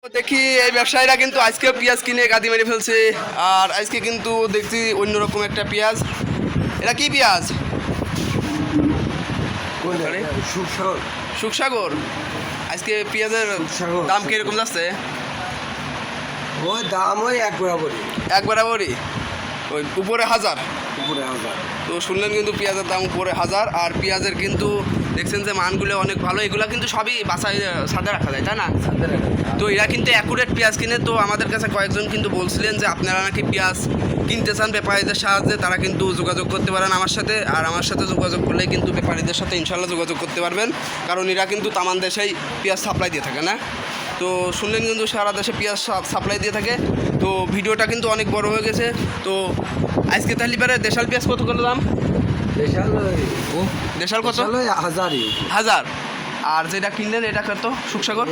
দেখি এই ব্যবসায়ীরা কিন্তু আজকে পেঁয়াজ কিনে গাদি মেরে ফেলছে। আর আজকে কিন্তু দেখছি অন্যরকম একটা পেঁয়াজ। এটা কি পেঁয়াজ? সুখসাগর। আজকে পেঁয়াজের দাম কিরকম যাচ্ছে? ওই দাম ওই এক বরাবরই ওই উপরে 1000। তো শুনলেন কিন্তু পেঁয়াজের দাম উপরে 1000। আর পেঁয়াজের কিন্তু দেখছেন যে মানগুলো অনেক ভালো, এগুলো কিন্তু সবই বাসায় সাদা রাখা যায়, তাই না? তো এরা কিন্তু অ্যাকুরেট পেঁয়াজ কিনে। তো আমাদের কাছে কয়েকজন কিন্তু বলছিলেন যে আপনারা নাকি পেঁয়াজ কিনতে চান ব্যাপারীদের সাহায্যে, তারা কিন্তু যোগাযোগ করতে পারেন আমার সাথে। আর আমার সাথে যোগাযোগ করলেই কিন্তু ব্যাপারীদের সাথে ইনশাল্লাহ যোগাযোগ করতে পারবেন, কারণ এরা কিন্তু তামান দেশেই পেঁয়াজ সাপ্লাই দিয়ে থাকে না। তো শুনলেন কিন্তু সারা দেশে পেঁয়াজ সাপ্লাই দিয়ে থাকে। তো ভিডিওটা কিন্তু অনেক বড় হয়ে গেছে। তো আজকে তাহলে এবারে দেশাল পেঁয়াজ কত করে দাম? দেশাল কত? 1000। আর যেটা কিনলেন এটা কত? সুখসাগর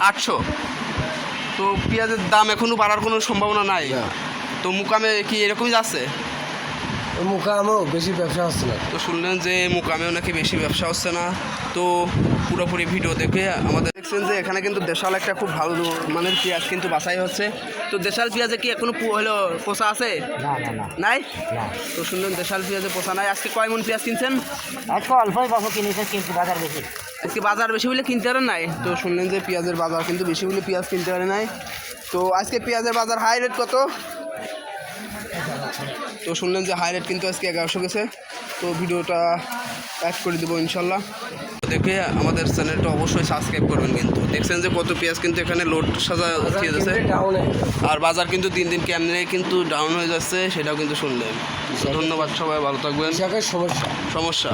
800। তো পেঁয়াজের দাম এখনও বাড়ার কোনো সম্ভাবনা নাই। তো মুকামে কি এরকমই যাচ্ছে? মুকামেও বেশি ব্যবসা হচ্ছে না। তো শুনলেন যে মুকামেও নাকি বেশি ব্যবসা হচ্ছে না। তো পুরোপুরি ভিডিও দেখে আমাদের দেখছেন যে এখানে কিন্তু দেশাল একটা খুব ভালো মানের পেঁয়াজ কিন্তু বাছাই হচ্ছে। তো দেশাল পেঁয়াজে কি এখনো হলো পোষা আছে? নাই। তো শুনলেন দেশাল পেঁয়াজে পোষা নাই। আজকে কয় মন পেঁয়াজ কিনছেন? আজকে অল্পই বাবু কিনেছে, কিন্তু বাজার বেশি। আজকে বাজার বেশি হলে কিনতে পারেন নাই। তো শুনলেন যে পেঁয়াজের বাজার কিন্তু বেশি হলে পেঁয়াজ কিনতে পারে নাই। তো আজকে পেঁয়াজের বাজার হাই রেট কত? তো শুনলেন যে হাই রেট কিন্তু আজকে 1100 গেছে। তো ভিডিওটা অ্যাড করে দেবো ইনশাল্লাহ। দেখে আমাদের চ্যানেলটা অবশ্যই সাবস্ক্রাইব করবেন। কিন্তু দেখছেন যে কত পেঁয়াজ কিন্তু এখানে লোড সাজা দিয়ে যাচ্ছে। আর বাজার কিন্তু দিন দিন কেমনে কিন্তু ডাউন হয়ে যাচ্ছে, সেটাও কিন্তু শুনলেন। ধন্যবাদ, সবাই ভালো থাকবেন। সমস্যা সমস্যা